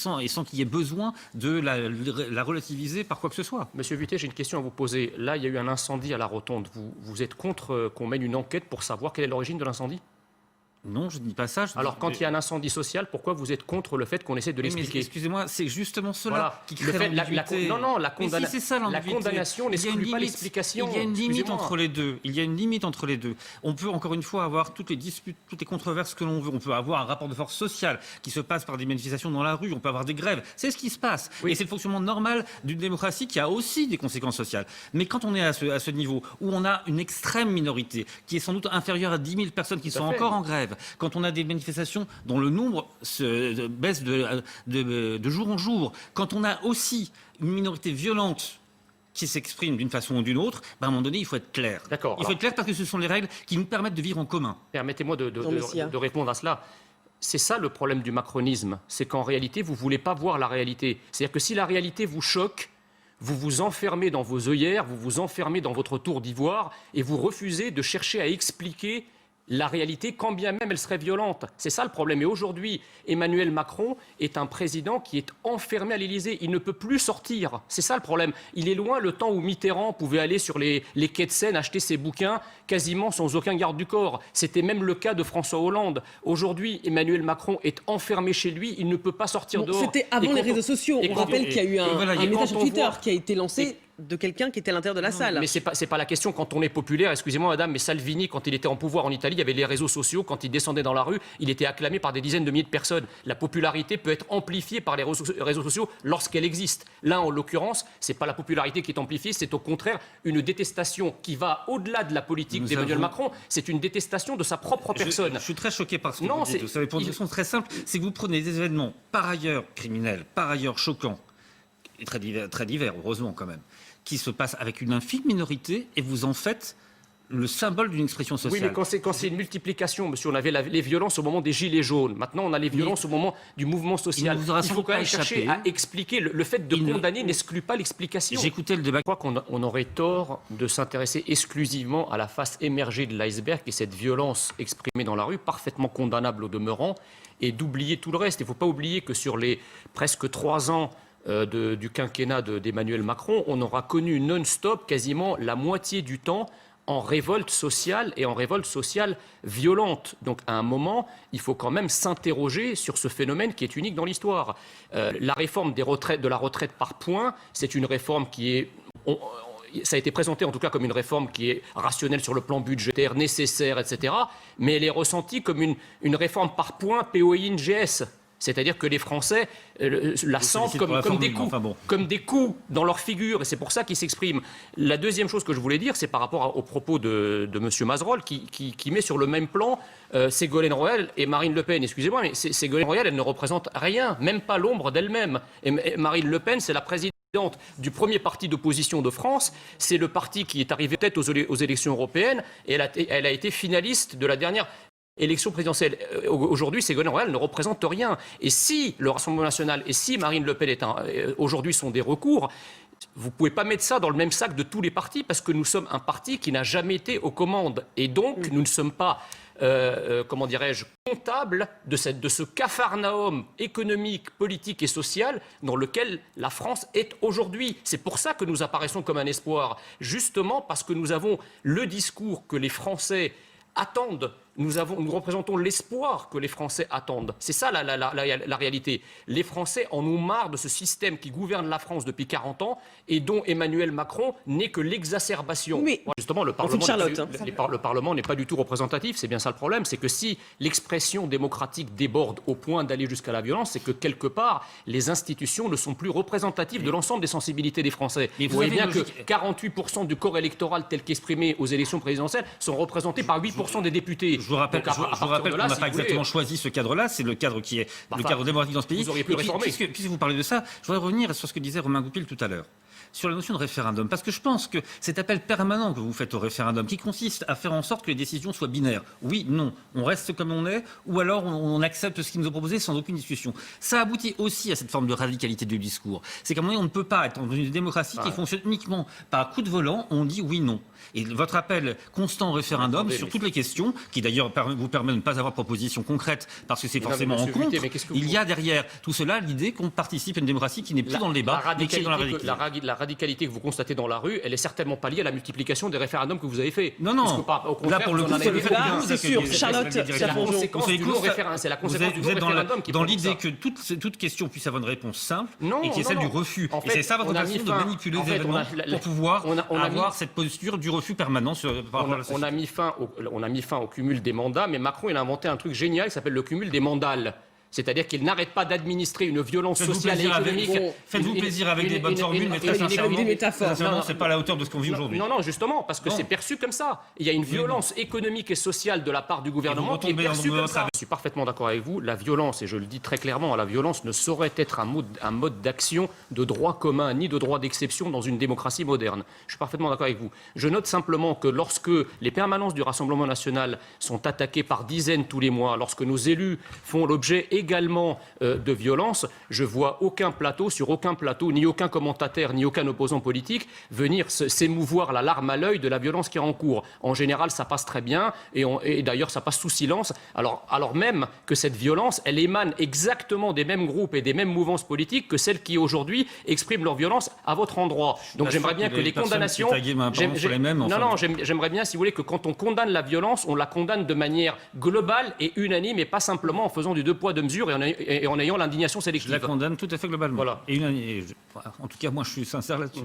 sans qu'il y ait besoin de la relativiser par quoi que ce soit. Monsieur Vuittet, j'ai une question à vous poser. Là, il y a eu un incendie à la Rotonde. Vous êtes contre qu'on mène une enquête pour savoir quelle est l'origine de l'incendie ? Non, je ne dis pas ça. Alors, quand il y a un incendie social, pourquoi vous êtes contre le fait qu'on essaie de l'expliquer ? Excusez-moi, c'est justement cela qui crée l'ambiguïté. La condamnation n'exclut pas Il l'explication. y a une limite entre les deux. Il y a une limite entre les deux. On peut encore une fois avoir toutes les disputes, toutes les controverses que l'on veut. On peut avoir un rapport de force sociale qui se passe par des manifestations dans la rue. On peut avoir des grèves. C'est ce qui se passe. Oui. Et c'est le fonctionnement normal d'une démocratie qui a aussi des conséquences sociales. Mais quand on est à ce niveau où on a une extrême minorité qui est sans doute inférieure à 10 000 personnes qui sont encore en grève, quand on a des manifestations dont le nombre baisse de jour en jour, quand on a aussi une minorité violente qui s'exprime d'une façon ou d'une autre, à un moment donné, il faut être clair. D'accord. Il faut être clair parce que ce sont les règles qui nous permettent de vivre en commun. Permettez-moi de répondre à cela. C'est ça le problème du macronisme, c'est qu'en réalité, vous ne voulez pas voir la réalité. C'est-à-dire que si la réalité vous choque, vous vous enfermez dans vos œillères, vous vous enfermez dans votre tour d'ivoire et vous refusez de chercher à expliquer la réalité, quand bien même elle serait violente. C'est ça le problème. Et aujourd'hui, Emmanuel Macron est un président qui est enfermé à l'Élysée. Il ne peut plus sortir. C'est ça le problème. Il est loin le temps où Mitterrand pouvait aller sur les quais de Seine acheter ses bouquins quasiment sans aucun garde du corps. C'était même le cas de François Hollande. Aujourd'hui, Emmanuel Macron est enfermé chez lui. Il ne peut pas sortir dehors. C'était avant les réseaux sociaux. On rappelle qu'il y a eu un message sur Twitter qui a été lancé de quelqu'un qui était à l'intérieur de la salle. Mais c'est pas la question quand on est populaire. Excusez-moi, madame, mais Salvini, quand il était en pouvoir en Italie, il y avait les réseaux sociaux. Quand il descendait dans la rue, il était acclamé par des dizaines de milliers de personnes. La popularité peut être amplifiée par les réseaux sociaux lorsqu'elle existe. Là, en l'occurrence, c'est pas la popularité qui est amplifiée, c'est au contraire une détestation qui va au-delà de la politique d'Emmanuel Macron. C'est une détestation de sa propre personne. Je suis très choqué par ce que vous dites. Vous savez, pour une raison très simple, c'est que vous prenez des événements par ailleurs criminels, par ailleurs choquants, et très divers, heureusement quand même, qui se passe avec une infime minorité et vous en faites le symbole d'une expression sociale. Oui, mais quand c'est une multiplication, monsieur, on avait les violences au moment des Gilets jaunes. Maintenant, on a les violences au moment du mouvement social. Il faut quand même chercher à expliquer. Le fait de condamner n'exclut pas l'explication. J'écoutais le débat. Je crois qu'on aurait tort de s'intéresser exclusivement à la face émergée de l'iceberg et cette violence exprimée dans la rue, parfaitement condamnable au demeurant, et d'oublier tout le reste. Il ne faut pas oublier que sur les presque 3 ans du quinquennat d'Emmanuel Macron, on aura connu non-stop quasiment la moitié du temps en révolte sociale et en révolte sociale violente. Donc à un moment, il faut quand même s'interroger sur ce phénomène qui est unique dans l'histoire. La réforme de la retraite par points, c'est une réforme qui est... ça a été présenté en tout cas comme une réforme qui est rationnelle sur le plan budgétaire, nécessaire, etc. Mais elle est ressentie comme une réforme par points POI-INGS. C'est-à-dire que les Français la sentent comme des coups dans leur figure. Et c'est pour ça qu'ils s'expriment. La deuxième chose que je voulais dire, c'est par rapport aux propos de M. Mazerolle, qui met sur le même plan Ségolène Royal et Marine Le Pen. Excusez-moi, mais Ségolène Royal, elle ne représente rien, même pas l'ombre d'elle-même. Et Marine Le Pen, c'est la présidente du premier parti d'opposition de France. C'est le parti qui est arrivé tête aux élections européennes. Et elle a été finaliste de la dernière élection présidentielle. Aujourd'hui, Ségolène Royal ne représente rien. Et si le Rassemblement national et si Marine Le Pen aujourd'hui sont des recours, vous ne pouvez pas mettre ça dans le même sac de tous les partis parce que nous sommes un parti qui n'a jamais été aux commandes. Et donc, nous ne sommes pas, comment dirais-je, comptables de ce capharnaüm économique, politique et social dans lequel la France est aujourd'hui. C'est pour ça que nous apparaissons comme un espoir. Justement parce que nous avons le discours que les Français attendent. Nous représentons l'espoir que les Français attendent. C'est ça la réalité. Les Français en ont marre de ce système qui gouverne la France depuis 40 ans et dont Emmanuel Macron n'est que l'exacerbation. Mais justement, le Parlement n'est pas du tout représentatif. C'est bien ça le problème. C'est que si l'expression démocratique déborde au point d'aller jusqu'à la violence, c'est que quelque part, les institutions ne sont plus représentatives de l'ensemble des sensibilités des Français. Vous voyez bien que 48% du corps électoral tel qu'exprimé aux élections présidentielles sont représentés par 8% des députés. Je vous rappelle qu'on n'a pas exactement choisi ce cadre-là, c'est le cadre qui est le cadre démocratique dans ce pays. Vous auriez pu le réformer. Puisque vous parlez de ça, je voudrais revenir sur ce que disait Romain Goupil tout à l'heure. sur la notion de référendum, parce que je pense que cet appel permanent que vous faites au référendum, qui consiste à faire en sorte que les décisions soient binaires, oui, non, on reste comme on est, ou alors on accepte ce qui nous est proposé sans aucune discussion, ça aboutit aussi à cette forme de radicalité du discours. C'est qu'à un moment donné, on ne peut pas être dans une démocratie qui fonctionne uniquement par coup de volant, on dit oui, non. Et votre appel constant au référendum sur toutes les questions, qui d'ailleurs vous permet de ne pas avoir de proposition concrète, parce que c'est forcément en contre, il y a derrière tout cela l'idée qu'on participe à une démocratie qui n'est plus dans le débat, mais qui est dans la radicalité. La radicalité que vous constatez dans la rue, elle est certainement pas liée à la multiplication des référendums que vous avez fait. Non, non. Au contraire, là, pour le coup, c'est sûr. Charlotte, c'est la conséquence du non-référendum qui dans l'idée que toute question puisse avoir une réponse simple et qui est celle du refus. En et c'est ça votre façon de manipuler les événements pour pouvoir avoir cette posture du refus permanent par rapport à la société. On a mis fin au cumul des mandats, mais Macron, il a inventé un truc génial qui s'appelle le cumul des mandales. C'est-à-dire qu'il n'arrête pas d'administrer une violence sociale et économique. Faites-vous plaisir avec des bonnes formules, mais très sincèrement, c'est pas à la hauteur de ce qu'on vit aujourd'hui. Non, justement, parce que c'est perçu comme ça. Il y a une violence économique et sociale de la part du gouvernement qui est perçue comme ça. Je suis parfaitement d'accord avec vous. La violence, et je le dis très clairement, la violence ne saurait être un mode d'action de droit commun ni de droit d'exception dans une démocratie moderne. Je suis parfaitement d'accord avec vous. Je note simplement que lorsque les permanences du Rassemblement national sont attaquées par dizaines tous les mois, lorsque nos élus font l'objet également de violence, je vois aucun plateau, ni aucun commentateur, ni aucun opposant politique venir s'émouvoir la larme à l'œil de la violence qui est en cours. En général, ça passe très bien, et d'ailleurs, ça passe sous silence, alors même que cette violence, elle émane exactement des mêmes groupes et des mêmes mouvances politiques que celles qui, aujourd'hui, expriment leur violence à votre endroit. Donc j'aimerais bien que les condamnations... J'aimerais bien, si vous voulez, que quand on condamne la violence, on la condamne de manière globale et unanime, et pas simplement en faisant du deux poids, deux mesures et en ayant l'indignation sélective. Je la condamne tout à fait globalement. Voilà. En tout cas, moi, je suis sincère là-dessus.